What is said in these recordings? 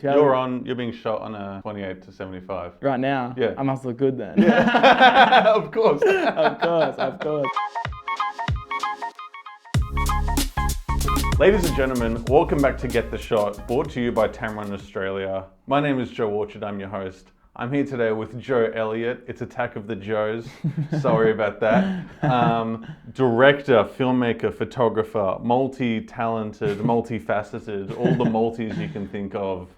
You're being shot on a 28 to 75. Right now? Yeah. I must look good then. Yeah. Of course. Of course. Ladies and gentlemen, welcome back to Get the Shot, brought to you by Tamron Australia. My name is Joe Orchard, I'm your host. I'm here today with Joe Elliot. It's Attack of the Joes. Sorry about that. Director, filmmaker, photographer, multi-talented, multifaceted, all the multis you can think of.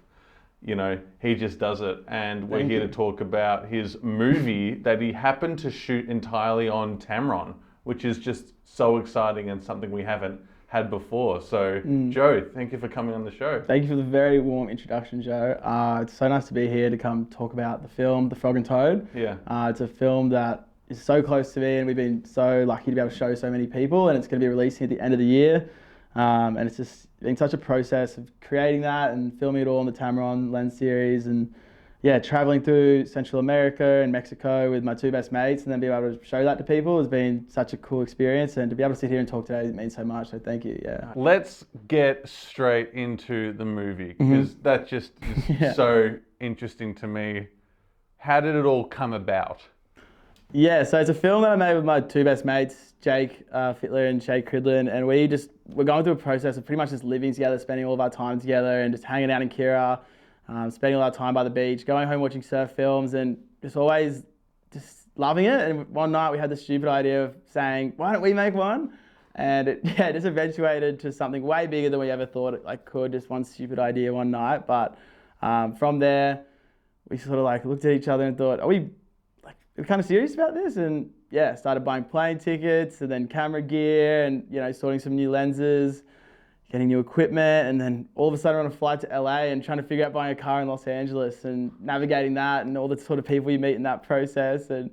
You know, he just does it. And we're here to talk about his movie that he happened to shoot entirely on Tamron, which is just so exciting and something we haven't had before. So, Joe, thank you for coming on the show. Thank you for the very warm introduction, Joe. It's so nice to be here to come talk about the film, The Frog and Toad. Yeah. It's a film that is so close to me, and we've been so lucky to be able to show so many people, and it's going to be releasing at the end of the year. And it's just been such a process of creating that and filming it all in the Tamron lens series, and yeah, traveling through Central America and Mexico with my two best mates, and then being able to show that to people has been such a cool experience. And to be able to sit here and talk today, it means so much. So thank you. Yeah. Let's get straight into the movie, because that just is so interesting to me. How did it all come about? Yeah, so it's a film that I made with my two best mates, Jake Fitler and Shay Cridlin, and we're going through a process of pretty much just living together, spending all of our time together, and just hanging out in Kira, spending a lot of time by the beach, going home watching surf films, and just always just loving it. And one night we had the stupid idea of saying, why don't we make one? And it just eventuated to something way bigger than we ever thought it could, just one stupid idea one night. But from there, we sort of looked at each other and thought, are we kind of serious about this? And yeah, started buying plane tickets and then camera gear and, sorting some new lenses, getting new equipment, and then all of a sudden we're on a flight to LA and trying to figure out buying a car in Los Angeles and navigating that and all the sort of people you meet in that process. And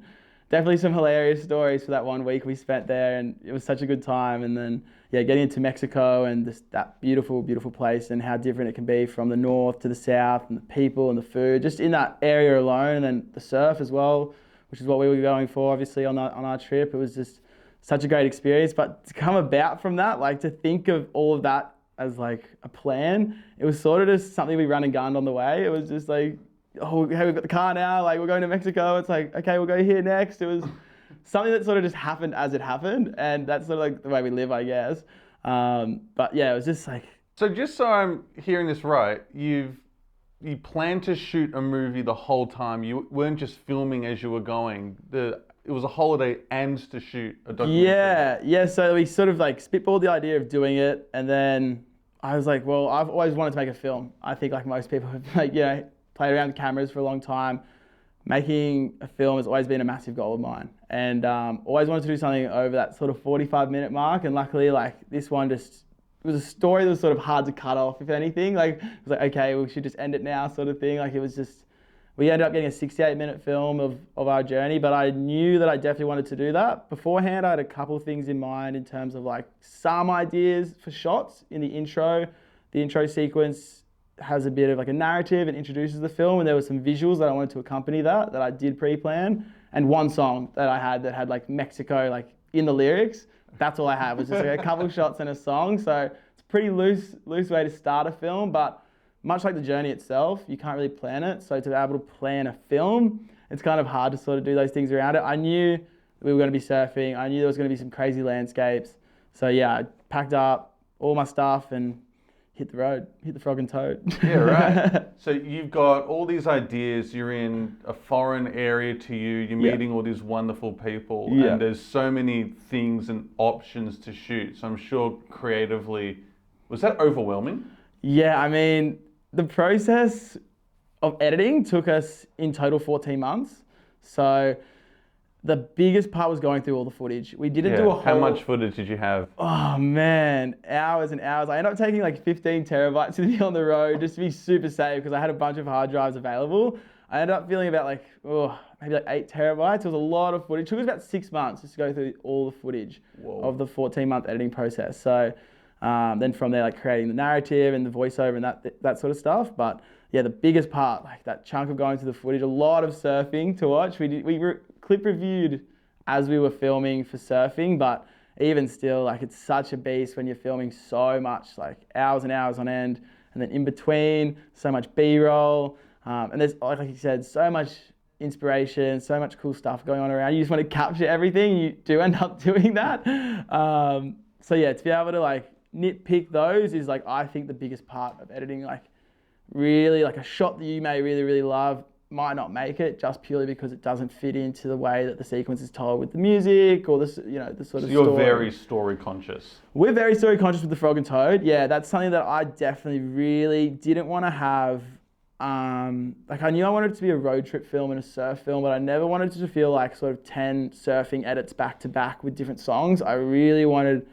definitely some hilarious stories for that 1 week we spent there, and it was such a good time. And then getting into Mexico and just that beautiful, beautiful place, and how different it can be from the north to the south, and the people and the food, just in that area alone. And then the surf as well, which is what we were going for, obviously, on our trip. It was just such a great experience. But to come about from that, to think of all of that as a plan, it was sort of just something we ran and gunned on the way. It was just hey, we've got the car now, we're going to Mexico. It's okay, we'll go here next. It was something that sort of just happened as it happened. And that's sort of the way we live, I guess. But yeah, it was just So just so I'm hearing this right, you planned to shoot a movie the whole time. You weren't just filming as you were going. It was a holiday and to shoot a documentary. Yeah. So we sort of spitballed the idea of doing it, and then I was well, I've always wanted to make a film. I think most people have played around with cameras for a long time. Making a film has always been a massive goal of mine, and always wanted to do something over that sort of 45-minute mark. And luckily, this one just, it was a story that was sort of hard to cut off, if anything. It was okay, we should just end it now, sort of thing. It was just, we ended up getting a 68-minute film of our journey, but I knew that I definitely wanted to do that. Beforehand, I had a couple of things in mind in terms of some ideas for shots in the intro. The intro sequence has a bit of a narrative and introduces the film, and there were some visuals that I wanted to accompany that I did pre-plan, and one song that I had that had Mexico in the lyrics. That's all I have, was just a couple of shots and a song. So it's a pretty loose way to start a film, but much like the journey itself, you can't really plan it. So to be able to plan a film, it's kind of hard to sort of do those things around it. I knew we were going to be surfing. I knew there was going to be some crazy landscapes. So yeah, I packed up all my stuff and hit the road, hit the Frog and Toad. Yeah, right. So you've got all these ideas, you're in a foreign area to you, you're meeting all these wonderful people, and there's so many things and options to shoot. So I'm sure creatively, was that overwhelming? Yeah, I mean, the process of editing took us in total 14 months. So the biggest part was going through all the footage. We didn't do a whole... How much footage did you have? Oh man, hours and hours. I ended up taking 15 terabytes to be on the road just to be super safe, because I had a bunch of hard drives available. I ended up feeling about maybe 8 terabytes. It was a lot of footage. It took us about 6 months just to go through all the footage of the 14-month editing process. So then from there, creating the narrative and the voiceover and that sort of stuff. But yeah, the biggest part, that chunk of going through the footage, a lot of surfing to watch. We clip reviewed as we were filming for surfing, but even still, it's such a beast when you're filming so much, hours and hours on end. and then in between, so much B-roll. And there's, like you said, so much inspiration, so much cool stuff going on around. You just want to capture everything. You do end up doing that. So yeah, to be able to like nitpick those is like, I think the biggest part of editing. Like really, like a shot that you may really, really love might not make it just purely because it doesn't fit into the way that the sequence is told with the music or the, you know, the sort of you're story. very story conscious. We're very story conscious with the Frog and Toad. Yeah, that's something that I definitely really didn't want to have. Like I knew I wanted it to be a road trip film and a surf film, but I never wanted it to feel like sort of 10 surfing edits back to back with different songs. I really wanted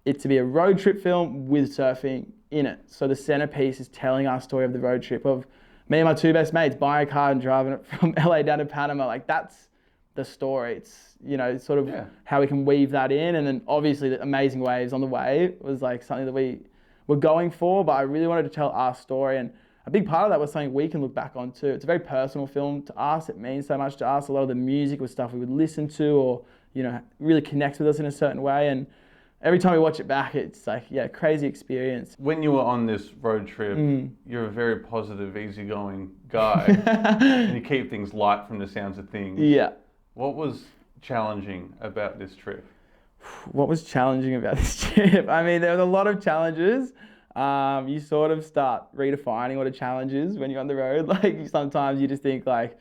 it to be a road trip film with surfing in it. So the centerpiece is telling our story of the road trip of me and my two best mates buying a car and driving it from LA down to Panama. Like that's the story. It's, you know, sort of how we can weave that in. And then obviously the amazing waves on the way was like something that we were going for, but I really wanted to tell our story. And a big part of that was something we can look back on too. It's a very personal film to us. It means so much to us. A lot of the music was stuff we would listen to or, you know, really connect with us in a certain way. And every time we watch it back, it's like, yeah, crazy experience. When you were on this road trip, you're a very positive, easygoing guy, and you keep things light from the sounds of things. Yeah. What was challenging about this trip? What was challenging about this trip? I mean, there was a lot of challenges. You sort of start redefining what a challenge is when you're on the road. Like sometimes you just think like,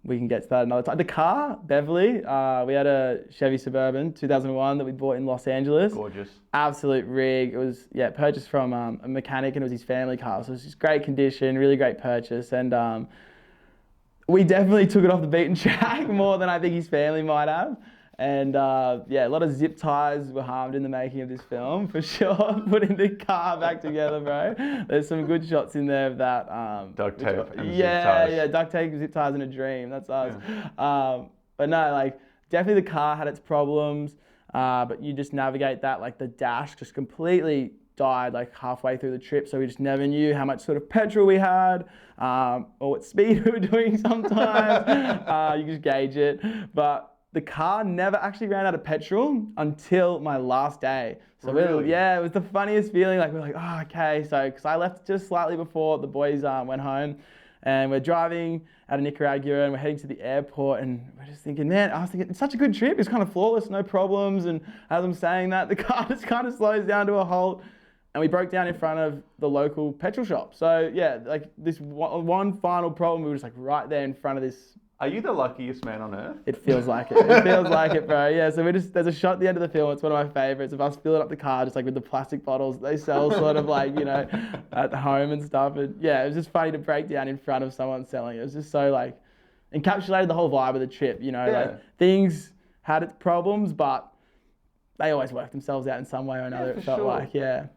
we can get to that another time. The car, Beverly, we had a Chevy Suburban 2001 that we bought in Los Angeles. Gorgeous. Absolute rig. It was, purchased from a mechanic, and it was his family car. So it was just great condition, really great purchase. And we definitely took it off the beaten track more than I think his family might have. And a lot of zip ties were harmed in the making of this film, for sure. Putting the car back together, bro. There's some good shots in there of that. Duct tape and zip ties. Yeah, duct tape, zip ties, and a dream. That's us. Yeah. But no, like, definitely the car had its problems, but you just navigate that. Like, the dash just completely died, like, halfway through the trip, so we just never knew how much sort of petrol we had, or what speed we were doing sometimes. You just gauge it. But the car never actually ran out of petrol until my last day. So really? it was the funniest feeling. Like we're like, oh, okay. So, because I left just slightly before the boys went home, and we're driving out of Nicaragua and we're heading to the airport, and we're just thinking, man, I was thinking it's such a good trip. It's kind of flawless, no problems. And as I'm saying that, the car just kind of slows down to a halt, and we broke down in front of the local petrol shop. So yeah, like this one final problem, we were just like right there in front of this. Are you the luckiest man on earth? It feels like it. It feels like it, bro. Yeah, so there's a shot at the end of the film. It's one of my favorites of us filling up the car just like with the plastic bottles they sell sort of like, you know, at home and stuff. And yeah, it was just funny to break down in front of someone selling it. It was just so like encapsulated the whole vibe of the trip, you know, like things had its problems, but they always worked themselves out in some way or another, it felt like,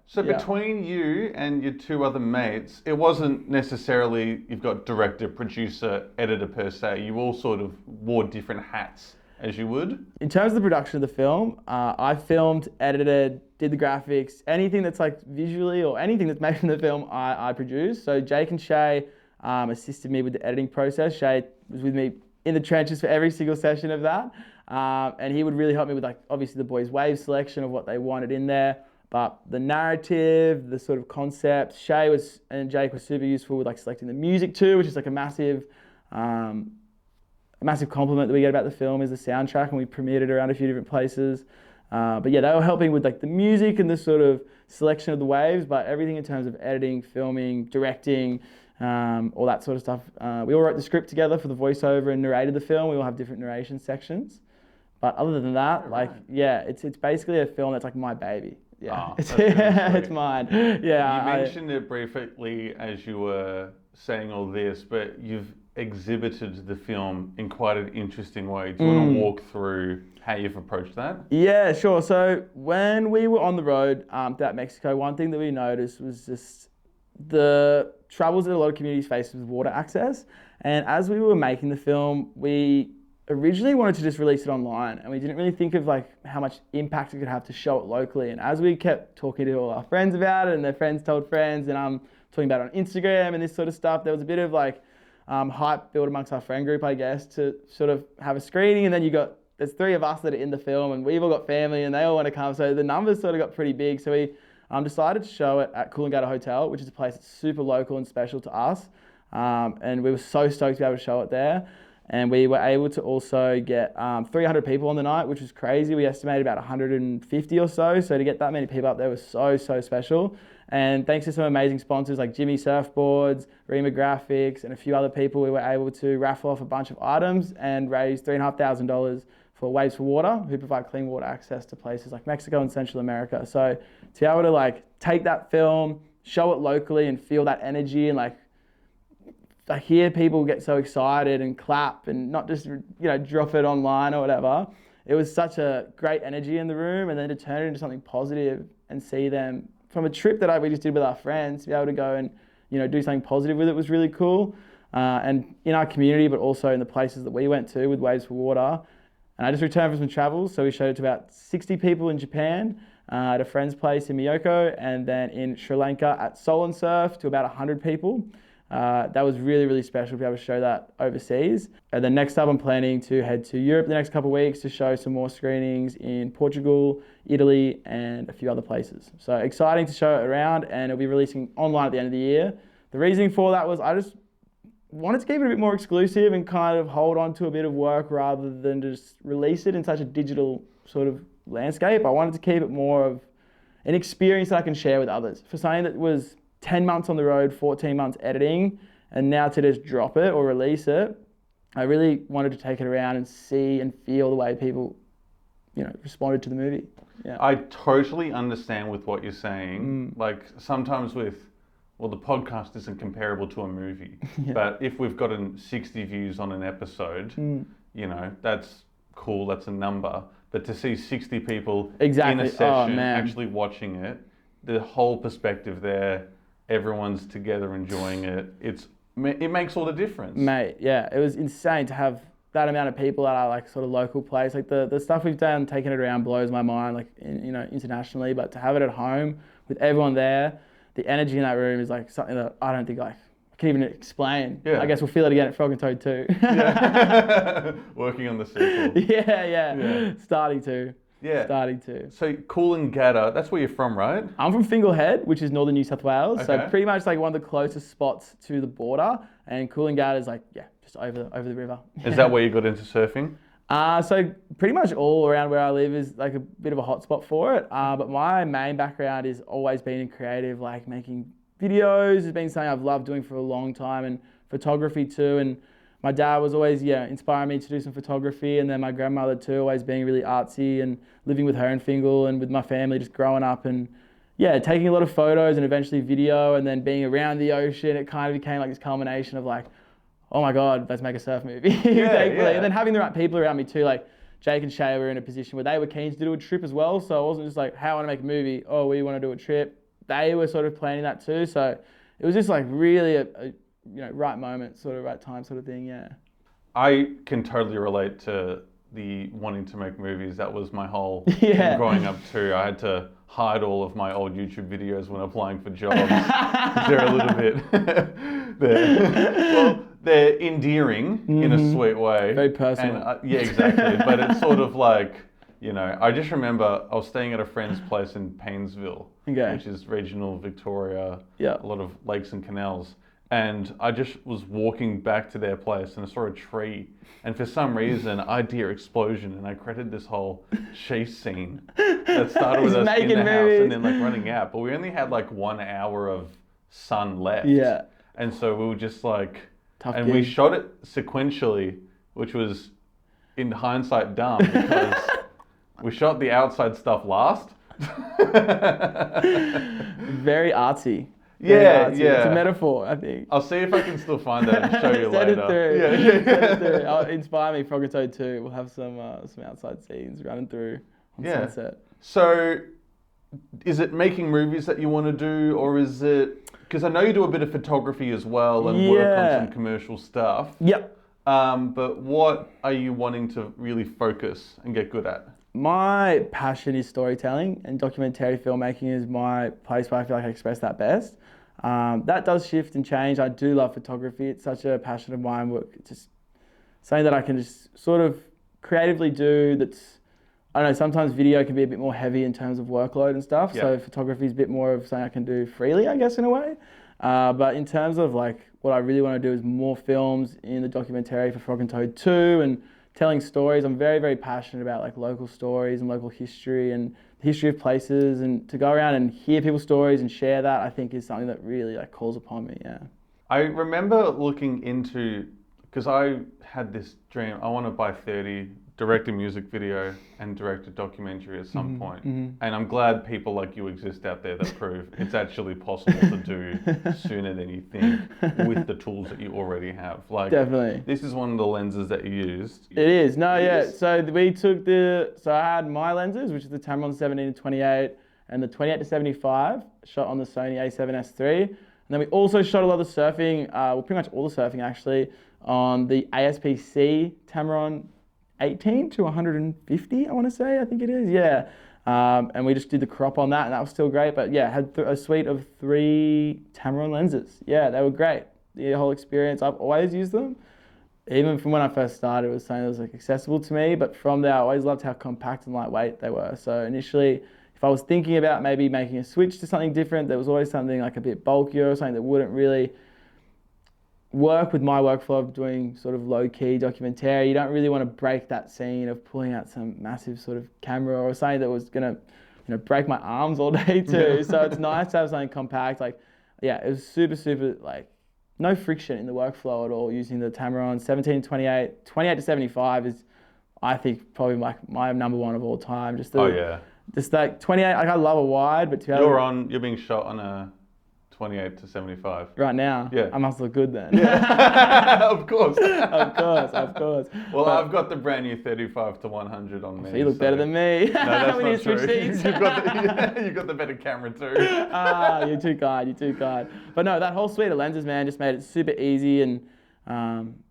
So between you and your two other mates, it wasn't necessarily you've got director, producer, editor per se. You all sort of wore different hats as you would. In terms of the production of the film, I filmed, edited, did the graphics, anything that's like visually or anything that's made from the film, I produced. So Jake and Shay assisted me with the editing process. Shay was with me in the trenches for every single session of that. And he would really help me with like obviously the boys' wave selection of what they wanted in there, but the narrative, the sort of concept. Shay and Jake were super useful with like selecting the music too, which is like a massive compliment that we get about the film is the soundtrack, and we premiered it around a few different places. But yeah, they were helping with like the music and the sort of selection of the waves, but everything in terms of editing, filming, directing, all that sort of stuff. We all wrote the script together for the voiceover and narrated the film. We all have different narration sections. But other than that, it's basically a film that's like my baby. Yeah, it's mine. Yeah. You mentioned it briefly as you were saying all this, but you've exhibited the film in quite an interesting way. Do you want to walk through how you've approached that? Yeah, sure. So when we were on the road throughout Mexico, one thing that we noticed was just the troubles that a lot of communities face with water access. And as we were making the film, we originally wanted to just release it online, and we didn't really think of like how much impact it could have to show it locally. And as we kept talking to all our friends about it, and their friends told friends, and I'm talking about it on Instagram and this sort of stuff, there was a bit of like hype built amongst our friend group, I guess, to sort of have a screening. And then there's three of us that are in the film, and we've all got family and they all want to come. So the numbers sort of got pretty big. So decided to show it at Coolangatta Hotel, which is a place that's super local and special to us. And we were so stoked to be able to show it there. And we were able to also get 300 people on the night, which was crazy. We estimated about 150 or so. So to get that many people up there was so special. And thanks to some amazing sponsors like Jimmy Surfboards, Rima Graphics, and a few other people, we were able to raffle off a bunch of items and raise $3,500 for Waves for Water, who provide clean water access to places like Mexico and Central America. So to be able to like take that film, show it locally and feel that energy and like hear people get so excited and clap and not just, drop it online or whatever. It was such a great energy in the room, and then to turn it into something positive and see them from a trip that we just did with our friends, to be able to go and, do something positive with it was really cool. And in our community, but also in the places that we went to with Waves for Water. And I just returned from some travels, so we showed it to about 60 people in Japan, at a friend's place in Miyako, and then in Sri Lanka at Sol and Surf to about 100 people. That was really special to be able to show that overseas. And then next up, I'm planning to head to Europe the next couple of weeks to show some more screenings in Portugal, Italy, and a few other places. So exciting to show it around, and it'll be releasing online at the end of the year. The reasoning for that was I just wanted to keep it a bit more exclusive and kind of hold on to a bit of work rather than just release it in such a digital sort of landscape. I wanted to keep it more of an experience that I can share with others. For something that was 10 months on the road, 14 months editing, and now to just drop it or release it, I really wanted to take it around and see and feel the way people, responded to the movie. Yeah. I totally understand with what you're saying. Like sometimes the podcast isn't comparable to a movie, but if we've gotten 60 views on an episode, that's cool, that's a number. But to see 60 people in a session actually watching it, the whole perspective there, everyone's together enjoying it. It makes all the difference. Mate, yeah, it was insane to have that amount of people at our like sort of local place. Like the stuff we've done, taking it around blows my mind, like internationally. But to have it at home with everyone there, the energy in that room is like something that I don't think I can even explain. Yeah. I guess we'll feel it again at Frog and Toad 2. Yeah. Working on the sequel. Yeah. Starting to. So Coolangatta, that's where you're from, right? I'm from Fingal Head, which is northern New South Wales. Okay. So pretty much like one of the closest spots to the border. And Coolangatta is like, just over the river. Is that where you got into surfing? So pretty much all around where I live is like a bit of a hotspot for it. But my main background is always been in creative, like making videos. It's been something I've loved doing for a long time, and photography too. And my dad was always, inspiring me to do some photography, and then my grandmother too, always being really artsy and living with her in Fingal and with my family just growing up and, taking a lot of photos and eventually video, and then being around the ocean, it kind of became like this culmination of like, oh my God, let's make a surf movie. Thankfully. And then having the right people around me too, like Jake and Shay were in a position where they were keen to do a trip as well. So it wasn't just like, hey, I want to make a movie. Oh, we want to do a trip. They were sort of planning that too. So it was just like really a right moment, sort of right time sort of thing, yeah. I can totally relate to the wanting to make movies. That was my whole thing growing up too. I had to hide all of my old YouTube videos when applying for jobs. They're a little bit... they're endearing in a sweet way. Very personal. And, exactly. But it's sort of like, I just remember I was staying at a friend's place in Paynesville, which is regional Victoria, a lot of lakes and canals. And I just was walking back to their place and I saw a tree. And for some reason, I hear explosion, and I created this whole chase scene that started with us in the house and then like running out. But we only had like 1 hour of sun left. Yeah. And so we were just like... Tough and gig. we shot it sequentially, which was, in hindsight, dumb because we shot the outside stuff last. Very artsy. Yeah. It's a metaphor, I think. I'll see if I can still find that and show you Send later. it through. Send it through. Inspire me, Frog and Toad 2. We'll have some outside scenes running through on sunset. So, is it making movies that you want to do, or is it... Because I know you do a bit of photography as well and work on some commercial stuff. Yep. But what are you wanting to really focus and get good at? My passion is storytelling, and documentary filmmaking is my place where I feel like I express that best. That does shift and change. I do love photography. It's such a passion of mine. It's just something that I can just sort of creatively do that's I don't know, sometimes video can be a bit more heavy in terms of workload and stuff. Yeah. So photography is a bit more of something I can do freely, I guess, in a way. But in terms of like what I really want to do is more films in the documentary for Frog and Toad 2 and telling stories. I'm very, very passionate about like local stories and local history and the history of places, and to go around and hear people's stories and share that, I think is something that really like calls upon me. Yeah. I remember looking into, because I had this dream, I want to buy 30, direct a music video and direct a documentary at some point. And I'm glad people like you exist out there that prove it's actually possible to do sooner than you think with the tools that you already have. Like, Definitely. this is one of the lenses that you used. It is. No, yeah. So we took so I had my lenses, which is the Tamron 17-28 and the 28-75, shot on the Sony A7S III. And then we also shot a lot of the surfing, well, pretty much all the surfing actually, on the ASPC Tamron 18-150, I want to say, I think it is, yeah. And we just did the crop on that, and that was still great. But yeah, had a suite of 3 Tamron lenses. Yeah, they were great. The whole experience, I've always used them. Even from when I first started, it was something that was like accessible to me. But from there, I always loved how compact and lightweight they were. So initially, if I was thinking about maybe making a switch to something different, there was always something like a bit bulkier or something that wouldn't really work with my workflow of doing sort of low-key documentary. You don't really want to break that scene of pulling out some massive sort of camera or something that was going to break my arms all day too. So it's nice to have something compact. Like, yeah, it was super, super, like, no friction in the workflow at all using the Tamron 17-28. 28-75 is, I think, probably my number one of all time. Just like 28, like I love a wide, but You're being shot on a 28-75. Right now? Yeah. I must look good then. Yeah, of course. Of course. Well, but I've got the brand new 35-100 on me. So you look better than me. No, that's we not need to switch true. seats. You've got the better camera too. You're too kind. But no, that whole suite of lenses, man, just made it super easy. And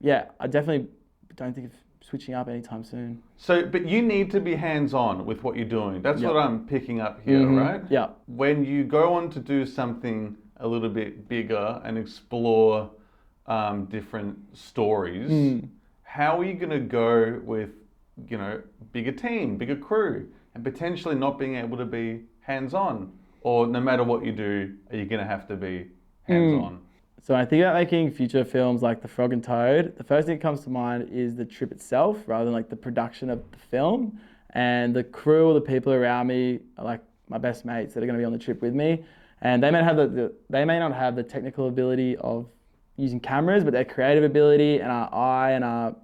yeah, I definitely don't think of switching up anytime soon. So, but you need to be hands-on with what you're doing. That's what I'm picking up here, right? Yeah. When you go on to do something a little bit bigger and explore different stories, how are you going to go with, bigger team, bigger crew, and potentially not being able to be hands-on? Or no matter what you do, are you going to have to be hands-on? So when I think about making future films like The Frog and Toad, the first thing that comes to mind is the trip itself rather than like the production of the film. And the crew or the people around me are like my best mates that are going to be on the trip with me. And they may not have the technical ability of using cameras, but their creative ability and our eye and our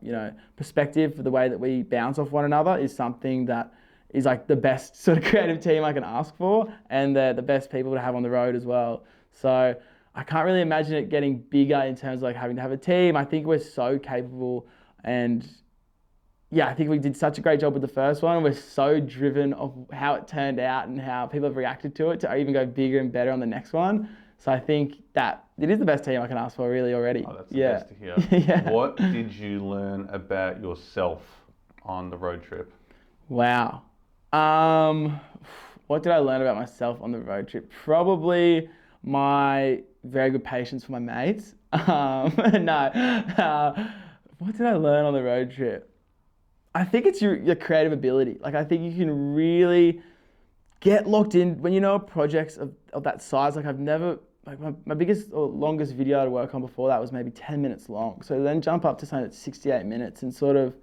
perspective for the way that we bounce off one another is something that is like the best sort of creative team I can ask for, and they're the best people to have on the road as well. So I can't really imagine it getting bigger in terms of like having to have a team. I think we're so capable, and yeah, I think we did such a great job with the first one. We're so driven of how it turned out and how people have reacted to it to even go bigger and better on the next one. So I think that it is the best team I can ask for really already. Oh, that's the best to hear. Yeah. What did you learn about yourself on the road trip? Wow. What did I learn about myself on the road trip? Probably my very good patience for my mates. What did I learn on the road trip? I think it's your creative ability. Like, I think you can really get locked in when you know projects of that size. Like, I've never, like my biggest or longest video to work on before that was maybe 10 minutes long. So then jump up to something that's 68 minutes and sort of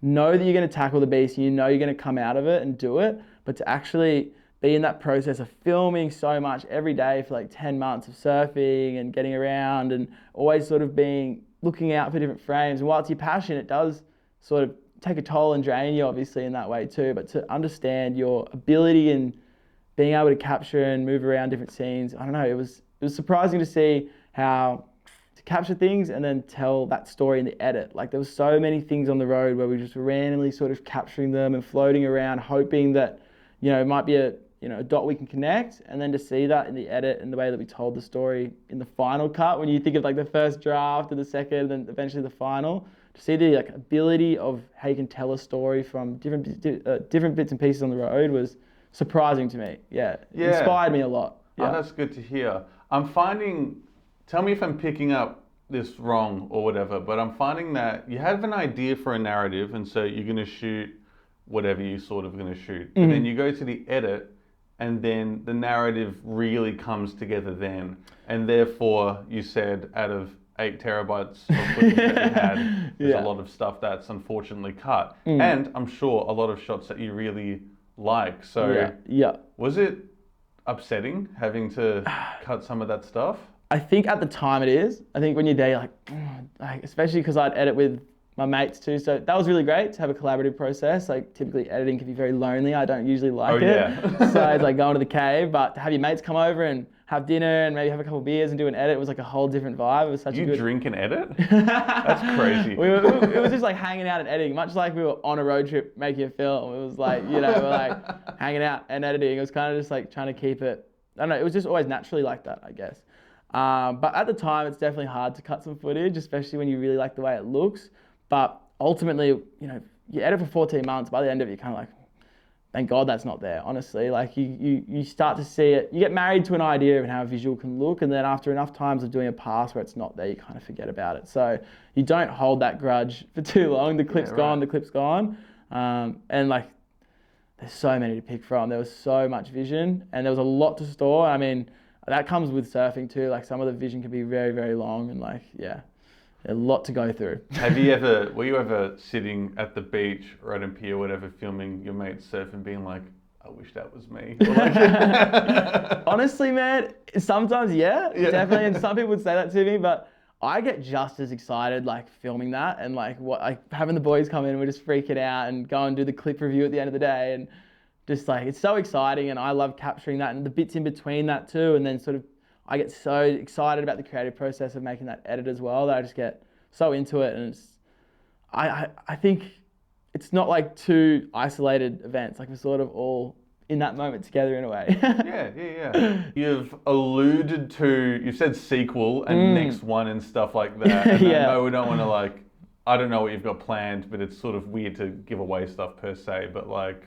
know that you're going to tackle the beast and you know you're going to come out of it and do it. But to actually be in that process of filming so much every day for like 10 months of surfing and getting around and always sort of looking out for different frames. And while it's your passion, it does sort of take a toll and drain you obviously in that way too. But to understand your ability and being able to capture and move around different scenes, I don't know, it was surprising to see how to capture things and then tell that story in the edit. Like, there was so many things on the road where we just randomly sort of capturing them and floating around, hoping that, it might be a dot we can connect, and then to see that in the edit and the way that we told the story in the final cut, when you think of like the first draft and the second and then eventually the final, to see the like ability of how you can tell a story from different bits and pieces on the road was surprising to me. Yeah. It inspired me a lot. Yeah. Oh, that's good to hear. I'm finding, tell me if I'm picking up this wrong or whatever, but I'm finding that you have an idea for a narrative, and so you're going to shoot whatever you sort of going to shoot. And then you go to the edit, and then the narrative really comes together then. And therefore, you said out of 8 terabytes of footage that you had, there's a lot of stuff that's unfortunately cut. And I'm sure a lot of shots that you really like. So was it upsetting having to cut some of that stuff? I think at the time it is. I think when you're there, you're like especially because I'd edit with my mates too. So that was really great to have a collaborative process. Like typically editing can be very lonely. I don't usually like it. So it's like going to the cave, but to have your mates come over and have dinner and maybe have a couple of beers and do an edit was like a whole different vibe. It was such a good... drink and edit? That's crazy. It was just like hanging out and editing, much like we were on a road trip making a film. It was like, we're like hanging out and editing. It was kind of just like trying to keep it, I don't know, it was just always naturally like that, I guess. But at the time, it's definitely hard to cut some footage, especially when you really like the way it looks. But ultimately, you edit for 14 months. By the end of it, you're kind of like, thank God that's not there, honestly. Like you start to see it. You get married to an idea of how a visual can look. And then after enough times of doing a pass where it's not there, you kind of forget about it. So you don't hold that grudge for too long. The clip's gone, the clip's gone. And like, there's so many to pick from. There was so much vision and there was a lot to store. I mean, that comes with surfing too. Like some of the vision can be very, very long and like, a lot to go through. Were you ever sitting at the beach or at a pier or whatever, filming your mates surfing, being like, I wish that was me? Honestly, man, sometimes, definitely. And some people would say that to me, but I get just as excited like filming that and like having the boys come in and we're just freaking out and go and do the clip review at the end of the day. And just like, it's so exciting and I love capturing that and the bits in between that too. And then sort of, I get so excited about the creative process of making that edit as well that I just get so into it. And I think it's not like two isolated events. Like we're sort of all in that moment together in a way. Yeah. You've alluded to, you've said sequel and next one and stuff like that. And I know we don't want to I don't know what you've got planned, but it's sort of weird to give away stuff per se, but like,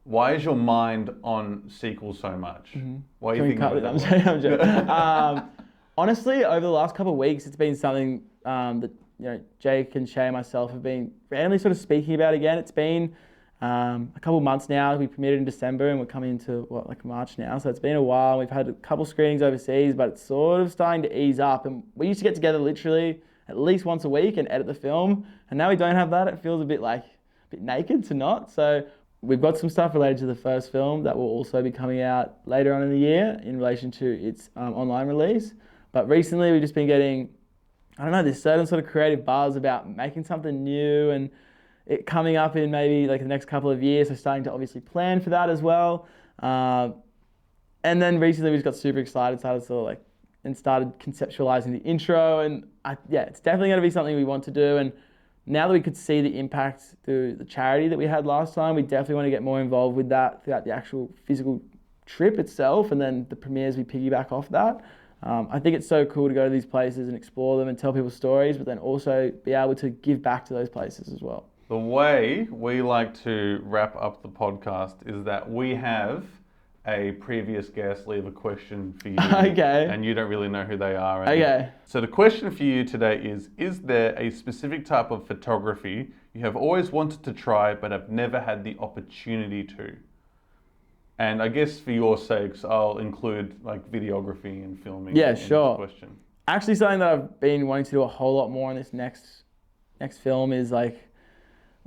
why is your mind on sequels so much? Why are you thinking about that? I'm joking. Honestly, over the last couple of weeks, it's been something that Jake and Shay and myself have been randomly sort of speaking about again. It's been a couple of months now. We premiered in December and we're coming into March now. So it's been a while. We've had a couple screenings overseas, but it's sort of starting to ease up. And we used to get together literally at least once a week and edit the film. And now we don't have that. It feels a bit naked to not. So we've got some stuff related to the first film that will also be coming out later on in the year in relation to its online release. But recently we've just been getting, this certain sort of creative buzz about making something new and it coming up in maybe like the next couple of years. So starting to obviously plan for that as well. And then recently we just got super excited, started conceptualizing the intro and it's definitely going to be something we want to do. And now that we could see the impact through the charity that we had last time, we definitely want to get more involved with that throughout the actual physical trip itself and then the premieres we piggyback off that. I think it's so cool to go to these places and explore them and tell people stories, but then also be able to give back to those places as well. The way we like to wrap up the podcast is that we have a previous guest leave a question for you. Okay. And you don't really know who they are. Okay. So the question for you today is there a specific type of photography you have always wanted to try but have never had the opportunity to? And I guess for your sakes, I'll include like videography and filming in this question. Actually, something that I've been wanting to do a whole lot more in this next film is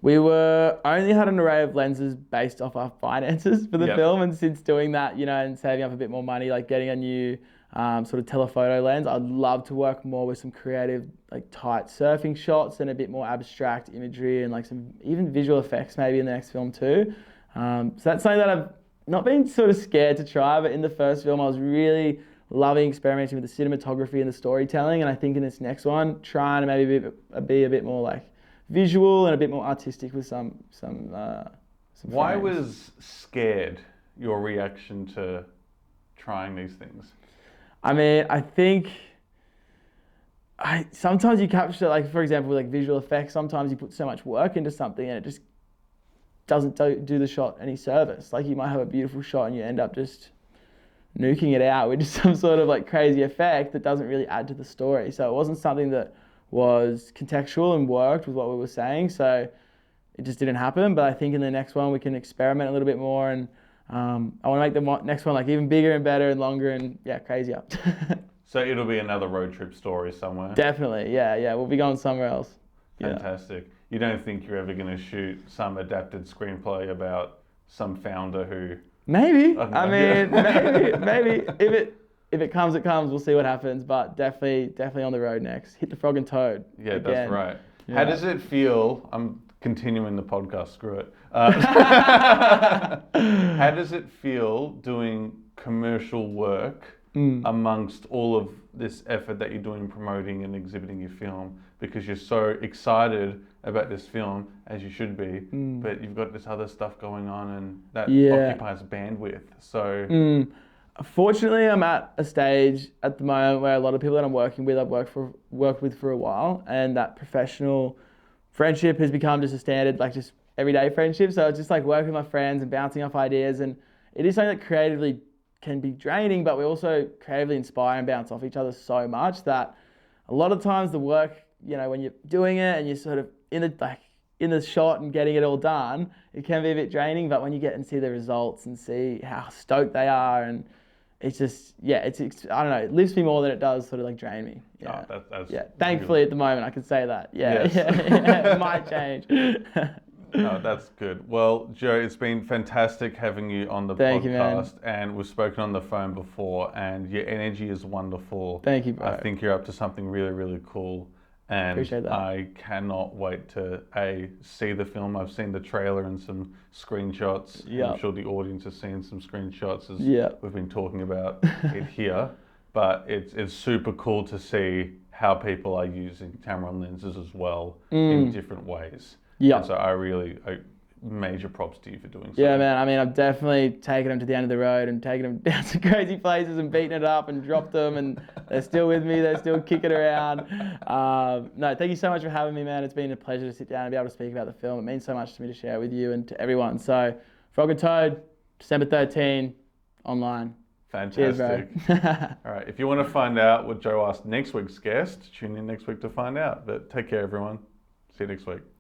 we only had an array of lenses based off our finances for the film, and since doing that, and saving up a bit more money, like getting a new sort of telephoto lens, I'd love to work more with some creative, tight surfing shots and a bit more abstract imagery and some even visual effects maybe in the next film too. So that's something that I've not been sort of scared to try, but in the first film I was really loving experimenting with the cinematography and the storytelling, and I think in this next one, trying to maybe be a bit more visual and a bit more artistic with some Why frames. was scared your reaction to trying these things? I mean, I think sometimes you capture, for example, visual effects, sometimes you put so much work into something and it just doesn't do the shot any service. You might have a beautiful shot and you end up just nuking it out with just some sort of crazy effect that doesn't really add to the story. So it wasn't something that was contextual and worked with what we were saying. So it just didn't happen. But I think in the next one we can experiment a little bit more, and I want to make the next one like even bigger and better and longer and crazier. So it'll be another road trip story somewhere. Definitely, yeah. We'll be going somewhere else. Fantastic. You don't think you're ever going to shoot some adapted screenplay about some founder who? Maybe. I mean, maybe. If it comes, it comes. We'll see what happens. But definitely on the road next. Hit the Frog and Toad. Yeah, again. That's right. Yeah. How does it feel? I'm continuing the podcast. Screw it. How does it feel doing commercial work amongst all of this effort that you're doing promoting and exhibiting your film? Because you're so excited about this film, as you should be, but you've got this other stuff going on, and that occupies bandwidth. So, fortunately, I'm at a stage at the moment where a lot of people that I'm working with, I've worked with for a while, and that professional friendship has become just a standard, like just everyday friendship. So it's just like working with my friends and bouncing off ideas, and it is something that creatively can be draining, but we also creatively inspire and bounce off each other so much that a lot of times the work, when you're doing it and you're sort of in the shot and getting it all done, it can be a bit draining. But when you get and see the results and see how stoked they are, and it's just it's I don't know, it lifts me more than it does sort of like drain me. Yeah, that's Thankfully at the moment I can say that. It might change. No, that's good. Well, Joe, it's been fantastic having you on the Thank podcast, you, and we've spoken on the phone before, and your energy is wonderful. Thank you, bro. I think you're up to something really, really cool, and appreciate that. I cannot wait to see the film. I've seen the trailer and some screenshots. Yep. I'm sure the audience has seen some screenshots as we've been talking about it here, but it's super cool to see how people are using Tamron lenses as well in different ways. Yeah. So I major props to you for doing so. Yeah, man. I mean, I've definitely taken them to the end of the road and taken them down to crazy places and beaten it up and dropped them, and they're still with me. They're still kicking around. No, thank you so much for having me, man. It's been a pleasure to sit down and be able to speak about the film. It means so much to me to share with you and to everyone. So, Frog and Toad, December 13, online. Fantastic. Cheers, bro. All right. If you want to find out what Joe asked next week's guest, tune in next week to find out. But take care, everyone. See you next week.